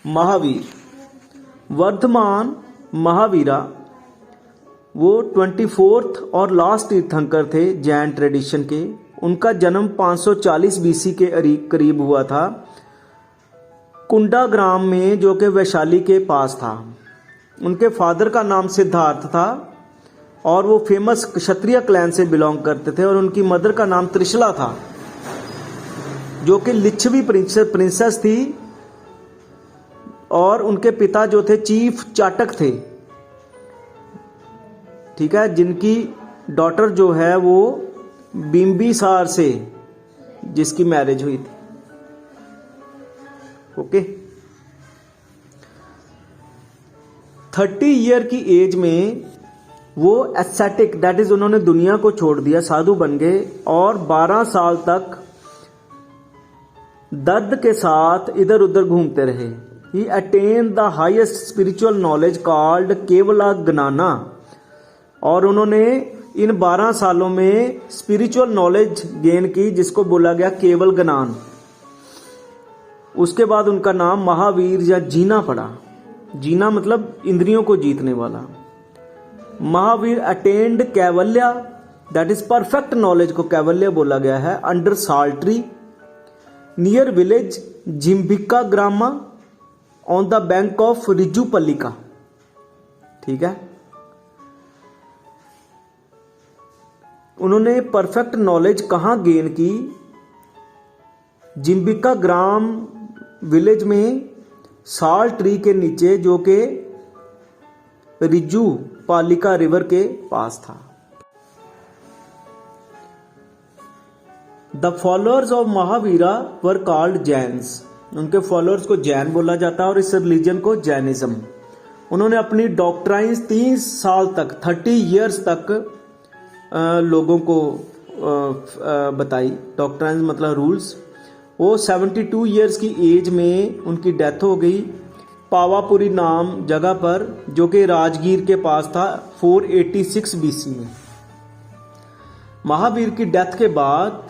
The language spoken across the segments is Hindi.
महावीर, वर्धमान महावीरा वो 24th और लास्ट तीर्थंकर थे जैन ट्रेडिशन के। उनका जन्म 540 बीसी के करीब हुआ था, कुंडा ग्राम में, जो कि वैशाली के पास था। उनके फादर का नाम सिद्धार्थ था और वो फेमस क्षत्रिय क्लैन से बिलोंग करते थे, और उनकी मदर का नाम त्रिशला था, जो कि लिच्छवी प्रिंसेस थी, और उनके पिता जो थे चीफ चाटक थे। ठीक है, जिनकी डॉटर जो है वो बिंबिसार से, जिसकी मैरिज हुई थी। ओके, 30 ईयर की एज में वो एस्थेटिक, दैट इज उन्होंने दुनिया को छोड़ दिया, साधु बन गए, और 12 साल तक दर्द के साथ इधर उधर घूमते रहे। ही attained the highest spiritual knowledge called Kevala Jnana, और उन्होंने इन 12 सालों में स्पिरिचुअल नॉलेज गेन की, जिसको बोला गया केवल ज्ञान। उसके बाद उनका नाम महावीर या जीना पड़ा। जीना मतलब इंद्रियों को जीतने वाला। Mahavira attained Kaivalya, that is perfect knowledge को कैवल्य बोला गया है, under sal tree near village Jimbhika Grama on the bank of Rijupalika. ठीक है, उन्होंने परफेक्ट नॉलेज कहां गेन की? जिम्बिका ग्राम विलेज में, साल ट्री के नीचे, जो कि रिजू पालिका रिवर के पास था। The followers of Mahavira were called Jains. उनके फॉलोअर्स को जैन बोला जाता है, और इस रिलीजन को जैनिज्म। उन्होंने अपनी डॉक्ट्राइन्स 30 साल तक, 30 ईयर्स तक लोगों को बताई। डॉक्ट्राइन्स मतलब रूल्स। वो 72 ईयर्स की एज में उनकी डेथ हो गई, पावापुरी नाम जगह पर, जो कि राजगीर के पास था, 486 बीसी में। महावीर की डेथ के बाद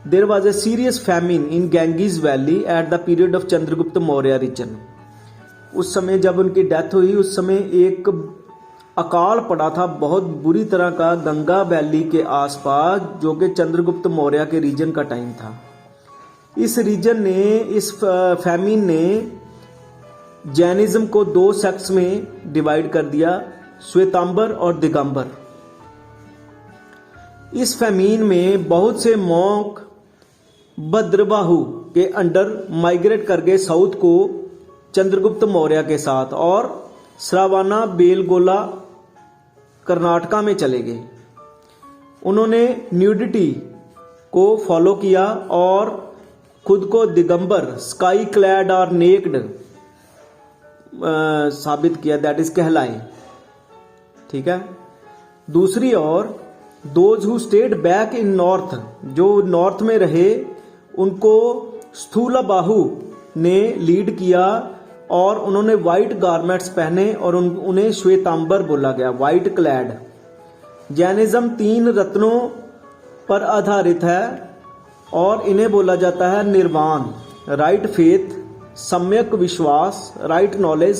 there was a serious famine in Ganges valley at the period of Chandragupta Maurya region. उस समय जब उनकी डेथ हुई, उस समय एक अकाल पड़ा था बहुत बुरी तरह का गंगा वैली के आसपास, जो कि चंद्रगुप्त मौर्य के रीजन का टाइम था। इस रीजन ने, इस फैमिन ने जैनिज्म को 2 सेक्ट्स में डिवाइड कर दिया, श्वेतांबर और दिगंबर। इस फैमिन में बहुत से मॉन्क भद्रबाहु के अंडर माइग्रेट कर गए साउथ को चंद्रगुप्त मौर्य के साथ, और श्रावणा बेलगोला कर्नाटका में चले गए। उन्होंने न्यूडिटी को फॉलो किया और खुद को दिगंबर, स्काई क्लैड और नेक्ड साबित किया, दैट इज कहलाए। ठीक है, दूसरी ओर those who stayed back in north, जो नॉर्थ में रहे, उनको स्थूलबाहु ने लीड किया, और उन्होंने व्हाइट गारमेंट्स पहने, और उन्हें श्वेतांबर बोला गया, व्हाइट क्लैड। जैनिज्म 3 रत्नों पर आधारित है, और इन्हें बोला जाता है निर्वाण, राइट फेथ, सम्यक विश्वास, राइट नॉलेज,